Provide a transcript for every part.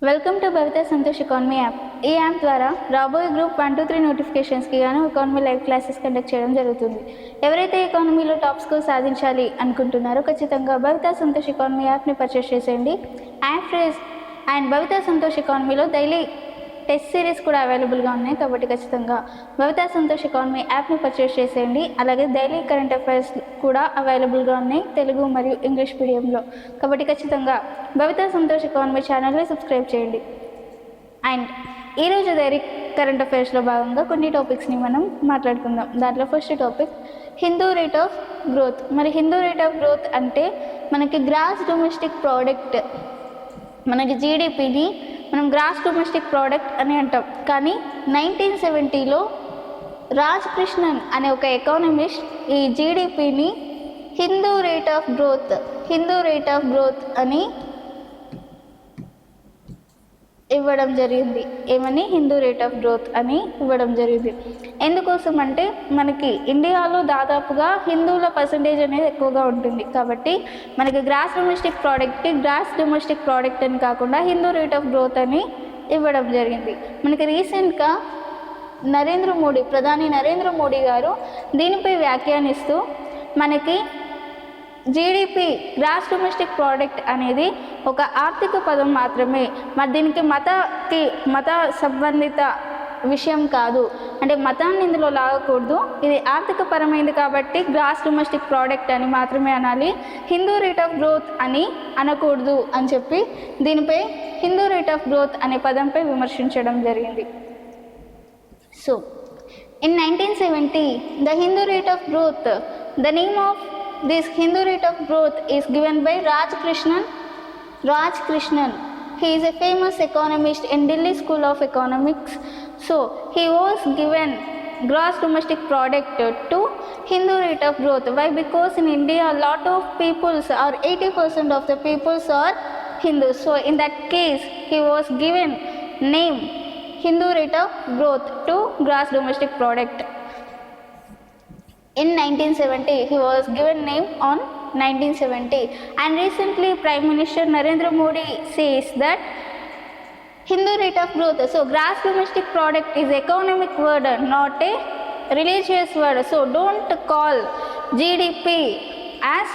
Welcome to Bhavita Santosh economy app. ఈ app ద్వారా రాబోయే గ్రూప్ 1, 2, 3 నోటిఫికేషన్స్కి గాను ఎకానమీ లైవ్ క్లాసెస్ కండక్ట్ చేయడం జరుగుతుంది. ఎవరైతే ఎకానమీలో టాప్ స్కోర్ సాధించాలి అనుకుంటున్నారో ఖచ్చితంగా భవిత సంతోష్ ఎకానమీ యాప్ని పర్చేస్ చేసేయండి. యాప్ ఫ్రేజ్ అండ్ భవిత సంతోష్ ఎకానమీలో డైలీ టెస్ట్ సిరీస్ కూడా అవైలబుల్గా ఉన్నాయి. కాబట్టి ఖచ్చితంగా భవిత సంతోష్ ఎకానమీ యాప్ని పర్చేస్ చేసేయండి. అలాగే డైలీ కరెంట్ అఫైర్స్ కూడా అవైలబుల్గా ఉన్నాయి తెలుగు మరియు ఇంగ్లీష్ మీడియంలో. కాబట్టి ఖచ్చితంగా భవిత సంతోష్ ఎకానమీ ఛానల్ని సబ్స్క్రైబ్ చేయండి. అండ్ ఈరోజు డైలీ కరెంట్ అఫైర్స్లో భాగంగా కొన్ని టాపిక్స్ని మనం మాట్లాడుకుందాం. దాంట్లో first topic Hindu rate of growth. మరి హిందూ రేట్ ఆఫ్ గ్రోత్ అంటే మనకి గ్రాస్ డొమెస్టిక్ ప్రోడక్ట్, మనకి జీడిపిని మనం గ్రాస్ డొమెస్టిక్ ప్రోడక్ట్ అని అంటాం. కానీ 1970లో రాజ్ కృష్ణన్ అనే ఒక ఎకానమిస్ట్ ఈ జీడిపిని హిందూ రేట్ ఆఫ్ గ్రోత్ అని ఇవ్వడం జరిగింది. ఏమని? హిందూ రేట్ ఆఫ్ గ్రోత్ అని ఇవ్వడం జరిగింది. ఎందుకోసం అంటే మనకి ఇండియాలో దాదాపుగా హిందువుల పర్సంటేజ్ అనేది ఎక్కువగా ఉంటుంది. కాబట్టి మనకి గ్రాస్ డొమెస్టిక్ ప్రోడక్ట్ అని కాకుండా హిందూ రేట్ ఆఫ్ గ్రోత్ అని ఇవ్వడం జరిగింది. మనకి రీసెంట్గా ప్రధాని నరేంద్ర మోడీ గారు దీనిపై వ్యాఖ్యానిస్తూ మనకి జీడిపి గ్రాస్ డొమెస్టిక్ ప్రోడక్ట్ అనేది ఒక ఆర్థిక పదం మాత్రమే, మరి దీనికి మత సంబంధిత విషయం కాదు, అంటే మతాన్ని ఇందులో లాగకూడదు, ఇది ఆర్థిక పరమైంది కాబట్టి గ్రాస్ డొమెస్టిక్ ప్రోడక్ట్ అని మాత్రమే అనాలి, హిందూ రేట్ ఆఫ్ గ్రోత్ అని అనకూడదు అని చెప్పి దీనిపై హిందూ రేట్ ఆఫ్ గ్రోత్ అనే పదంపై విమర్శించడం జరిగింది. So in 1970 the Hindu rate of growth, the name of this Hindu rate of growth is given by Raj Krishnan. He is a famous economist in Delhi School of Economics. So he was given gross domestic product to Hindu rate of growth. Why? Because in India a lot of peoples, or 80% of the peoples are Hindus. So in that case he was given name Hindu rate of growth to gross domestic product. In 1970 he was given name on 1970, and recently Prime Minister Narendra Modi says that Hindu rate of growth, so gross domestic product is economic word, not a religious word. So don't call GDP as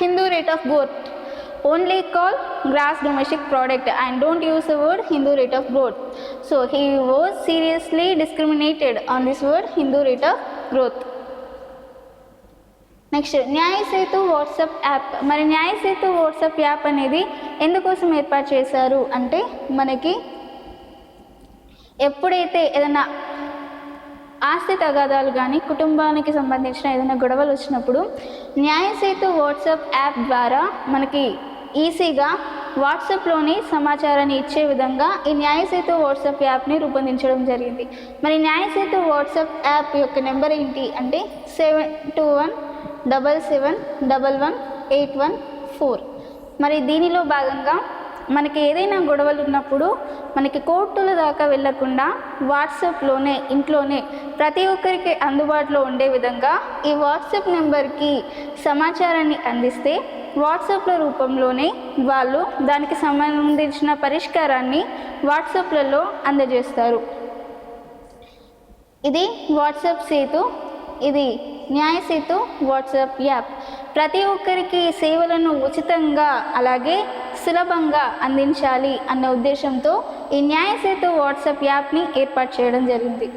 Hindu rate of growth, only call gross domestic product and don't use the word Hindu rate of growth. So he was seriously discriminated on this word Hindu rate of growth. Next న్యాయ Setu WhatsApp app. మరి న్యాయ Setu WhatsApp app అనేది ఎందుకోసం ఏర్పాటు చేశారు అంటే మనకి ఎప్పుడైతే ఏదైనా ఆస్తి తగాదాలు కానీ కుటుంబానికి సంబంధించిన ఏదైనా గొడవలు వచ్చినప్పుడు న్యాయ సేతు వాట్సాప్ యాప్ ద్వారా మనకి ఈజీగా వాట్సాప్లోని సమాచారాన్ని ఇచ్చే విధంగా ఈ న్యాయ సేతు వాట్సాప్ యాప్ని రూపొందించడం జరిగింది. మరి న్యాయ సేతు వాట్సాప్ యాప్ యొక్క నెంబర్ ఏంటి అంటే 7217711814. మరి దీనిలో భాగంగా మనకి ఏదైనా గొడవలు ఉన్నప్పుడు మనకి కోర్టుల దాకా వెళ్లకుండా వాట్సాప్లోనే ఇంట్లోనే ప్రతి ఒక్కరికి అందుబాటులో ఉండే విధంగా ఈ వాట్సాప్ నెంబర్కి సమాచారాన్ని అందిస్తే వాట్సాప్ల రూపంలోనే వాళ్ళు దానికి సంబంధించిన పరిష్కారాన్ని వాట్సాప్లలో అందజేస్తారు. ఇది వాట్సాప్ సేతు, ఇది న్యాయ సేతు వాట్సాప్ యాప్. ప్రతి ఒక్కరికి సేవలను ఉచితంగా అలాగే సులభంగా అందించాలి అన్న ఉద్దేశంతో ఈ న్యాయ సేతు వాట్సాప్ యాప్ని ఏర్పాటు చేయడం జరిగింది.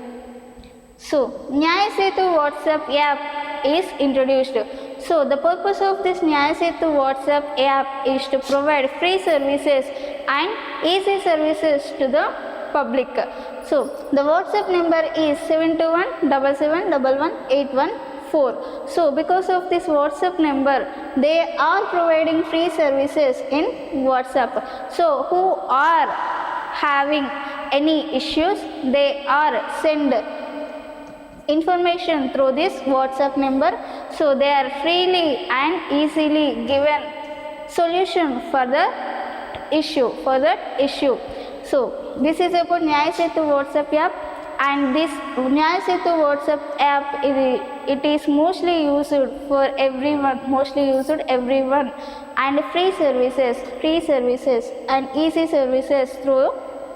So Nyaya Setu WhatsApp app is introduced. So the purpose of this Nyaya Setu WhatsApp app is to provide free services and easy services to the public. So the WhatsApp number is 7217711814. So because of this WhatsApp number they are providing free services in WhatsApp. So who are having any issues, they are send information through this WhatsApp number. So they are freely and easily given solution for that issue. So this is about Nyaya Setu WhatsApp app. and this Nyaya Setu WhatsApp app it is mostly used for everyone and free services and easy services through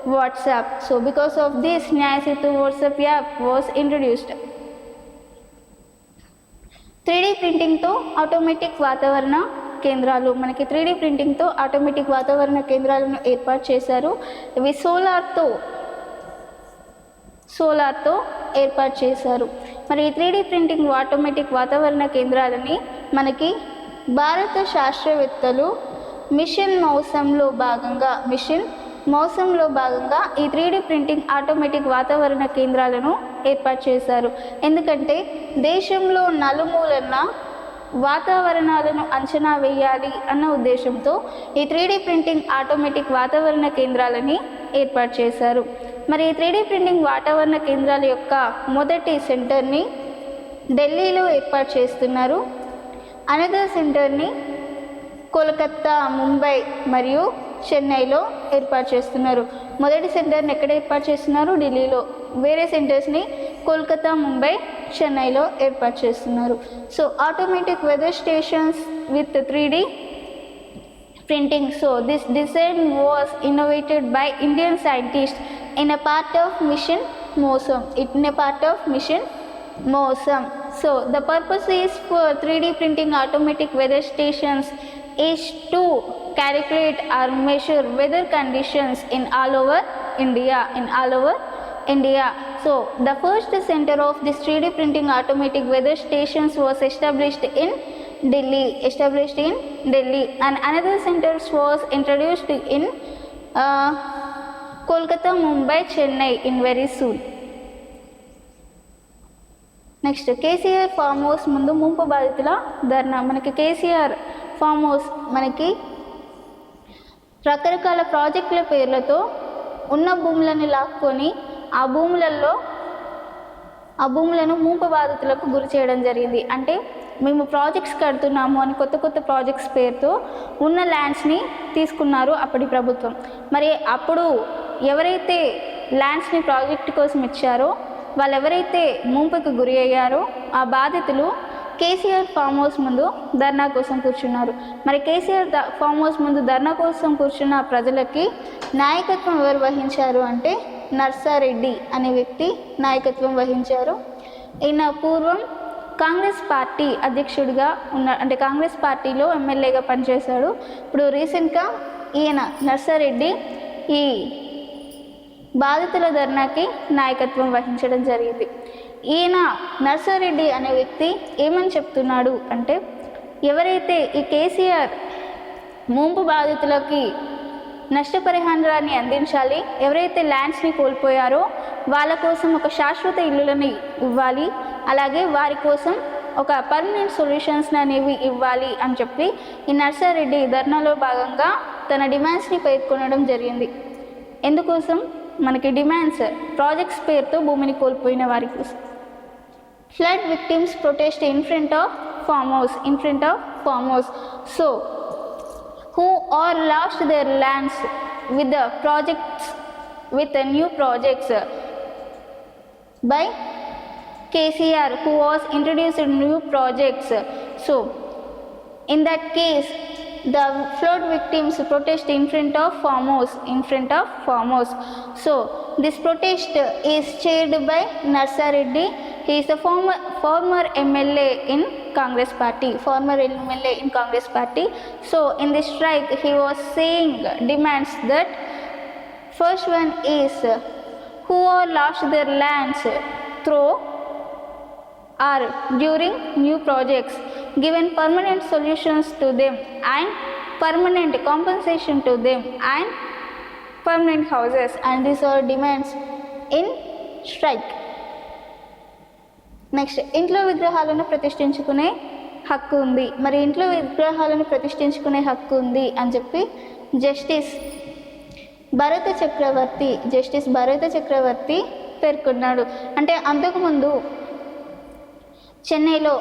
WhatsApp. So because of this Nyaya Setu WhatsApp app was introduced. 3D ప్రింటింగ్తో automatic వాతావరణ కేంద్రాలు, మనకి 3D ప్రింటింగ్తో automatic వాతావరణ కేంద్రాలను ఏర్పాటు చేశారు. ఇవి సోలార్తో ఏర్పాటు చేశారు. మరి ఈ 3D ప్రింటింగ్ ఆటోమేటిక్ వాతావరణ కేంద్రాలని మనకి భారత శాస్త్రవేత్తలు మిషన్ మౌసంలో భాగంగా ఈ 3D ప్రింటింగ్ ఆటోమేటిక్ వాతావరణ కేంద్రాలను ఏర్పాటు చేశారు. ఎందుకంటే దేశంలో నలుమూలన వాతావరణాలను అంచనా వేయాలి అన్న ఉద్దేశంతో ఈ 3D ప్రింటింగ్ ఆటోమేటిక్ వాతావరణ కేంద్రాలని ఏర్పాటు చేశారు. మరి ఈ 3D ప్రింటింగ్ వాతావరణ కేంద్రాల యొక్క మొదటి సెంటర్ని ఢిల్లీలో ఏర్పాటు చేస్తున్నారు. అనదర్ సెంటర్ని కోల్కతా, ముంబై మరియు చెన్నైలో ఏర్పాటు చేస్తున్నారు. మొదటి సెంటర్ని ఎక్కడ ఏర్పాటు చేస్తున్నారు? ఢిల్లీలో. వేరే సెంటర్స్ని కోల్కతా, ముంబై, చెన్నైలో ఏర్పాటు చేస్తున్నారు. So automatic weather stations with 3D printing. So this design was innovated by Indian scientists in a part of Mission MOSAM. So the purpose is for 3D printing automatic weather stations is to calculate or measure weather conditions in all over India. So the first center of this 3D printing automatic weather stations was established in Delhi, and another centers was introduced in Kolkata, Mumbai, Chennai in very soon. Next KCR farm house ముందు ముంపు బాధితుల ధర్నా. మనకి KCR farm house మనకి రకరకాల ప్రాజెక్టుల పేర్లతో ఉన్న భూములను లాక్కొని ఆ భూములను ముంపు బాధితులకు గురి చేయడం జరిగింది. అంటే మేము ప్రాజెక్ట్స్ కడుతున్నాము అని కొత్త ప్రాజెక్ట్స్ పేరుతో ఉన్న ల్యాండ్స్ని తీసుకున్నారు అప్పటి ప్రభుత్వం. మరి అప్పుడు ఎవరైతే ల్యాండ్స్ని ప్రాజెక్ట్ కోసం ఇచ్చారో వాళ్ళు ఎవరైతే ముంపుకు గురి అయ్యారో ఆ బాధితులు కేసీఆర్ ఫామ్ హౌస్ ముందు ధర్నా కోసం కూర్చున్నారు. మరి కేసీఆర్ ఫామ్ హౌస్ ముందు ధర్నా కోసం కూర్చున్న ప్రజలకి నాయకత్వం ఎవరు వహించారు అంటే నర్సారెడ్డి అనే వ్యక్తి నాయకత్వం వహించారు. ఈయన పూర్వం కాంగ్రెస్ పార్టీ అధ్యక్షుడిగా అంటే కాంగ్రెస్ పార్టీలో ఎమ్మెల్యేగా పనిచేశాడు. ఇప్పుడు రీసెంట్గా ఈయన నర్సారెడ్డి ఈ బాధితుల ధర్నాకి నాయకత్వం వహించడం జరిగింది. ఈయన నర్సారెడ్డి అనే వ్యక్తి ఏమని చెప్తున్నాడు అంటే ఎవరైతే ఈ కేసీఆర్ ముంపు బాధితులకి నష్టపరిహారాన్ని అందించాలి, ఎవరైతే ల్యాండ్స్ని కోల్పోయారో వాళ్ళ కోసం ఒక శాశ్వత ఇల్లులని ఇవ్వాలి, అలాగే వారి కోసం ఒక పర్మనెంట్ సొల్యూషన్స్ అనేవి ఇవ్వాలి అని చెప్పి ఈ నర్సారెడ్డి ధర్నాలో భాగంగా తన డిమాండ్స్ని పేర్కొనడం జరిగింది. ఎందుకోసం? మనకి డిమాండ్స్ ప్రాజెక్ట్స్ పేరుతో భూమిని కోల్పోయిన వారి కోసం. Flood victims protest in front of farm house. So who are lost their lands with the projects with the new projects by KCR who was introduced new projects. So in that case the flood victims protest in front of farm house. So this protest is chaired by Narsareddy. He is a former MLA in Congress party. So in this strike he was saying demands that first one is who are lost their lands through or during new projects, given permanent solutions to them and permanent compensation to them and permanent houses, and these are demands in strike. Next ఇంట్లో విగ్రహాలను ప్రతిష్ఠించుకునే హక్కు ఉంది. మరి ఇంట్లో విగ్రహాలను ప్రతిష్ఠించుకునే హక్కు ఉంది అని చెప్పి జస్టిస్ భరత చక్రవర్తి పేర్కొన్నాడు. అంటే అంతకుముందు చెన్నైలో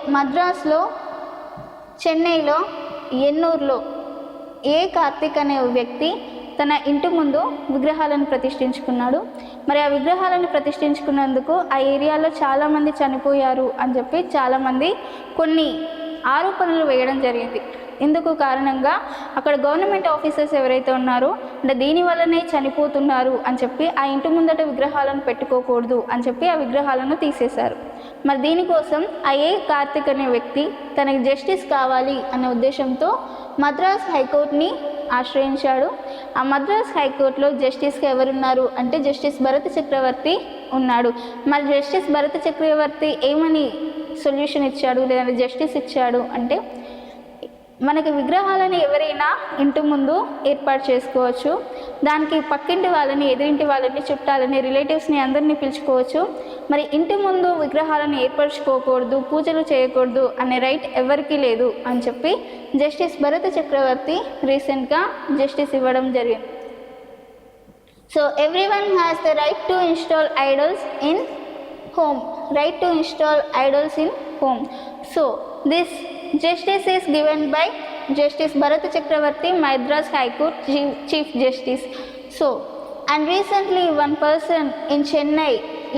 ఎన్నూరులో కార్తిక్ అనే వ్యక్తి తన ఇంటి ముందు విగ్రహాలను ప్రతిష్ఠించుకున్నాడు. మరి ఆ విగ్రహాలను ప్రతిష్ఠించుకున్నందుకు ఆ ఏరియాలో చాలామంది చనిపోయారు అని చెప్పి చాలామంది కొన్ని ఆరోపణలు వేయడం జరిగింది. ఇందుకు కారణంగా అక్కడ గవర్నమెంట్ ఆఫీసర్స్ ఎవరైతే ఉన్నారో అంటే దీనివల్లనే చనిపోతున్నారు అని చెప్పి ఆ ఇంటి ముందట విగ్రహాలను పెట్టుకోకూడదు అని చెప్పి ఆ విగ్రహాలను తీసేశారు. మరి దీనికోసం A కార్తిక్ అనే వ్యక్తి తనకి జస్టిస్ కావాలి అనే ఉద్దేశంతో మద్రాస్ హైకోర్టుని ఆశ్రయించాడు. ఆ మద్రాస్ హైకోర్టులో జస్టిస్గా ఎవరున్నారు అంటే జస్టిస్ భరత చక్రవర్తి ఉన్నాడు. మరి జస్టిస్ భరత చక్రవర్తి ఏమని సొల్యూషన్ ఇచ్చాడు లేదంటే జస్టిస్ ఇచ్చాడు అంటే మనకి విగ్రహాలను ఎవరైనా ఇంటి ముందు ఏర్పాటు చేసుకోవచ్చు, దానికి పక్కింటి వాళ్ళని ఎదురింటి వాళ్ళని చుట్టాలని రిలేటివ్స్ని అందరినీ పిలుచుకోవచ్చు. మరి ఇంటి ముందు విగ్రహాలను ఏర్పరచుకోకూడదు, పూజలు చేయకూడదు అనే రైట్ ఎవరికీ లేదు అని చెప్పి జస్టిస్ భరత చక్రవర్తి రీసెంట్గా జస్టిస్ ఇవ్వడం జరిగింది. So everyone has the right to install idols in home, right to install idols in home. So this justice is given by Justice Bharat Chakravarti, Madras High Court Chief Justice. So and recently one person in Chennai,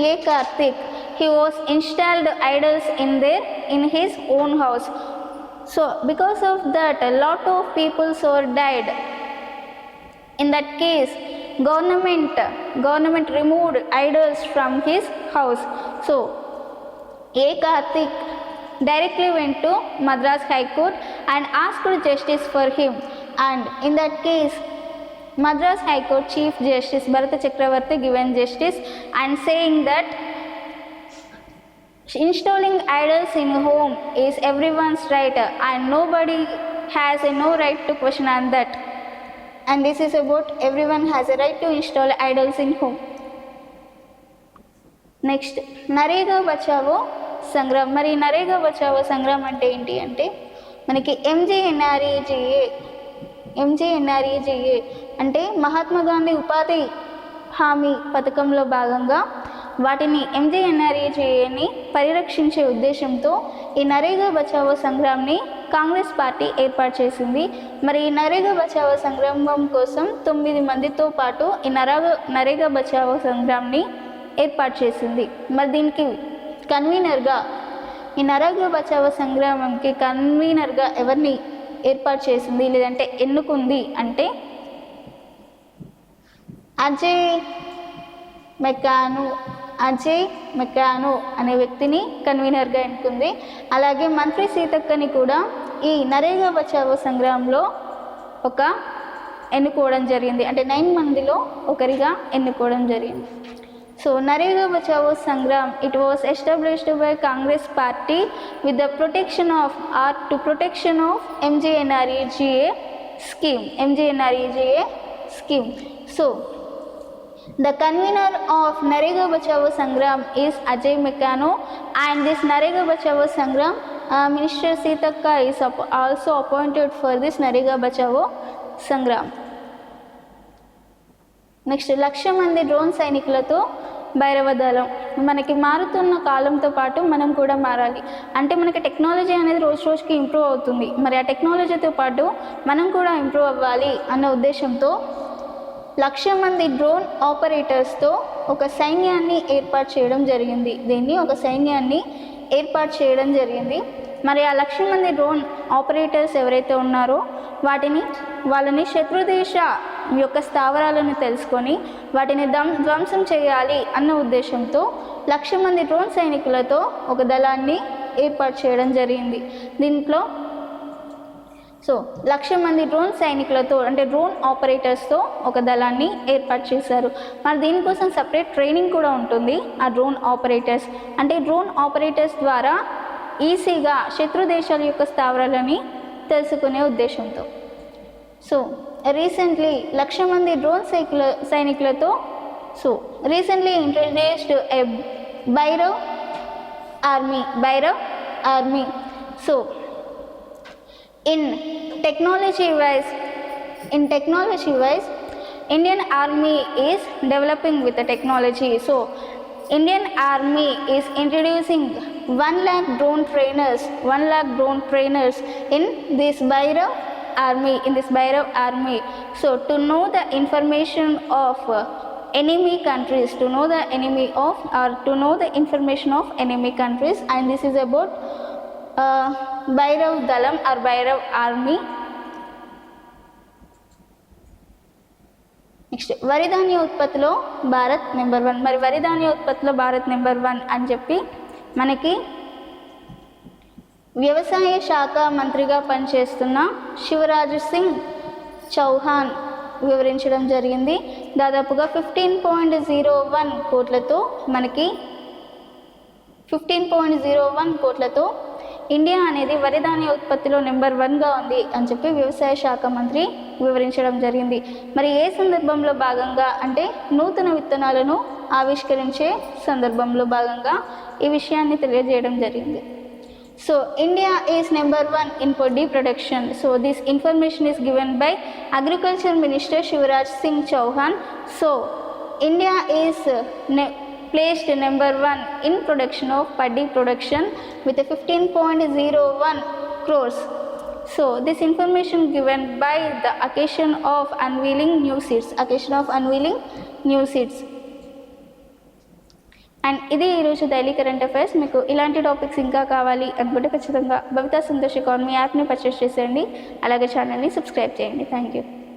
A Karthik, he was installed idols in his own house. So because of that a lot of people died. In that case government removed idols from his house. So A Karthik directly went to Madras High Court and asked justice for him, and in that case Madras High Court Chief Justice Bharata Chakravarti given justice and saying that installing idols in home is everyone's right and nobody has no right to question on that. And this is about everyone has a right to install idols in home. Next NREGA Bachao Sangram. మరి నరేగా బచావో సంగ్రామ్ అంటే ఏంటి అంటే మనకి ఎంజేఎన్ఆర్ఈజీఏ అంటే మహాత్మా గాంధీ ఉపాధి హామీ పథకంలో భాగంగా వాటిని ఎంజేఎన్ఆర్ఈజీఏని పరిరక్షించే ఉద్దేశంతో ఈ నరేగా బచావో సంగ్రామ్ని కాంగ్రెస్ పార్టీ ఏర్పాటు చేసింది. మరి ఈ నరేగా బచావో సంగ్రామం కోసం 9 మందితో పాటు ఈ నరేగా బచావో సంగ్రామ్ని ఏర్పాటు చేసింది. మరి దీనికి కన్వీనర్గా ఈ నరేగా బచావో సంగ్రామంకి కన్వీనర్గా ఎవరిని ఏర్పాటు చేసింది లేదంటే ఎన్నుకుంది అంటే అజయ్ మెకానో అనే వ్యక్తిని కన్వీనర్గా ఎన్నుకుంది. అలాగే మంత్రి సీతక్కని కూడా ఈ నరేగా బచావో సంగ్రామంలో ఎన్నుకోవడం జరిగింది. అంటే 9 మందిలో ఒకరిగా ఎన్నుకోవడం జరిగింది. So NREGA Bachao Sangram it was established by Congress party with the protection of MJNREGA scheme. So the convener of Narega Bachao Sangram is Ajay Mekano, and this Narega Bachao Sangram Minister Sitaka is also appointed for this Narega Bachao Sangram. Next 1,00,000 మంది drone సైనికులతో భైరవ దళం. మనకి మారుతున్న కాలంతో పాటు మనం కూడా మారాలి. అంటే మనకి టెక్నాలజీ అనేది రోజుకి ఇంప్రూవ్ అవుతుంది. మరి ఆ టెక్నాలజీతో పాటు మనం కూడా ఇంప్రూవ్ అవ్వాలి అన్న ఉద్దేశంతో 1,00,000 మంది డ్రోన్ ఆపరేటర్స్తో ఒక సైన్యాన్ని ఏర్పాటు చేయడం జరిగింది. మరి ఆ 1,00,000 మంది డ్రోన్ ఆపరేటర్స్ ఎవరైతే ఉన్నారో వాళ్ళని శత్రుదేశ యొక్క స్థావరాలను తెలుసుకొని వాటిని ధ్వంసం చేయాలి అన్న ఉద్దేశంతో 1,00,000 మంది డ్రోన్ సైనికులతో ఒక దళాన్ని ఏర్పాటు చేయడం జరిగింది. దీంట్లో 1,00,000 మంది డ్రోన్ సైనికులతో అంటే డ్రోన్ ఆపరేటర్స్తో ఒక దళాన్ని ఏర్పాటు చేశారు. మరి దీనికోసం సపరేట్ ట్రైనింగ్ కూడా ఉంటుంది. ఆ డ్రోన్ ఆపరేటర్స్ ద్వారా ఈజీగా శత్రు దేశాల యొక్క స్థావరాలని తెలుసుకునే ఉద్దేశంతో. సో రీసెంట్లీ 1,00,000 మంది డ్రోన్ సైనికులతో recently introduced A Bhairav army. So in technology wise Indian Army is developing with the technology. So Indian Army is introducing 1 lakh drone trainers in this Bhairav army, in this Bhairav army. So to know the information of enemy countries, to know the enemy of or to know the information of enemy countries, and this is about Bhairav Dalam or Bhairav army. Next వరి ధాన్య ఉత్పత్తిలో Bharat number 1. మరి వరి ధాన్య ఉత్పత్తిలో Bharat number 1 అని చెప్పి మనకి వ్యవసాయ శాఖ మంత్రిగా పనిచేస్తున్న శివరాజ్ సింగ్ చౌహాన్ వివరించడం జరిగింది. దాదాపుగా 15.01 కోట్లతో మనకి 15.01 కోట్లతో ఇండియా అనేది వరి ధాన్య ఉత్పత్తిలో నెంబర్ 1గా ఉంది అని చెప్పి వ్యవసాయ శాఖ మంత్రి వివరించడం జరిగింది. మరి ఏ సందర్భంలో భాగంగా అంటే నూతన విత్తనాలను ఆవిష్కరించే సందర్భంలో భాగంగా ఈ విషయాన్ని తెలియజేయడం జరిగింది. So India is number 1 in paddy production. So this information is given by Agriculture Minister Shivraj Singh Chauhan. So India is placed number 1 in production of paddy production with a 15.01 crores. So this information given by the occasion of unveiling new seeds. And ఇది ఈరోజు daily current affairs. మీకు ఇలాంటి topics ఇంకా కావాలి అనుకుంటే ఖచ్చితంగా భవితా Santosh economy యాప్ని purchase చేసేయండి. అలాగే ఛానల్ని సబ్స్క్రైబ్ చేయండి. Thank you.